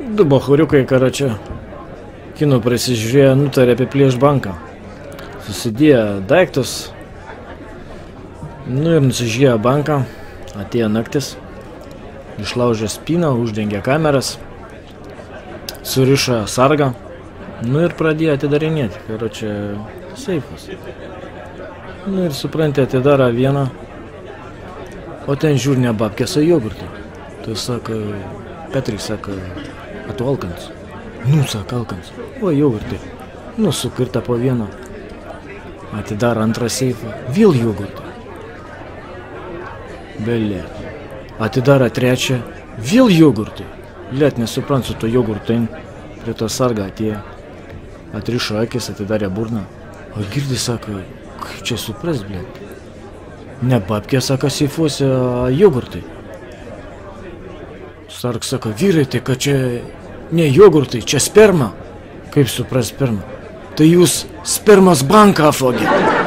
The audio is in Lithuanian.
Du bachuriukai, karočią, kinų prisižiūrėjo, nutarė apiplėšt banką. Susidėjo daiktus, nu ir nusižiūrėjo banką, atėjo naktis, išlaužė spyną, uždengė kameras, surišo sargą, nu ir pradėjo atidarinėti, karočią, seifus. Nu ir suprantate, atidaro vieną, o ten žiūri ne babkės, o jogurtą. Tai sako, Petrik sako, a tu alkans? Nu, sako, alkans. O jogurtai. Nu, sukirta po vieną. Atidaro antrą seifą. Vėl jogurtai. Belė. Atidaro trečią. Vėl jogurtai. Liet nesuprant su to jogurtai. Prie to sargą atėjo. Atrišo akis, atidarė burną. O girdi, sako, kaip čia supras, blėt. Ne babkė, sako, seifuose, jogurtai. Sarg sako, vyrai, tai kad čia ne jogurtai, čia sperma. Kaip supras sperma? Tai jūs spermos banką afogėt.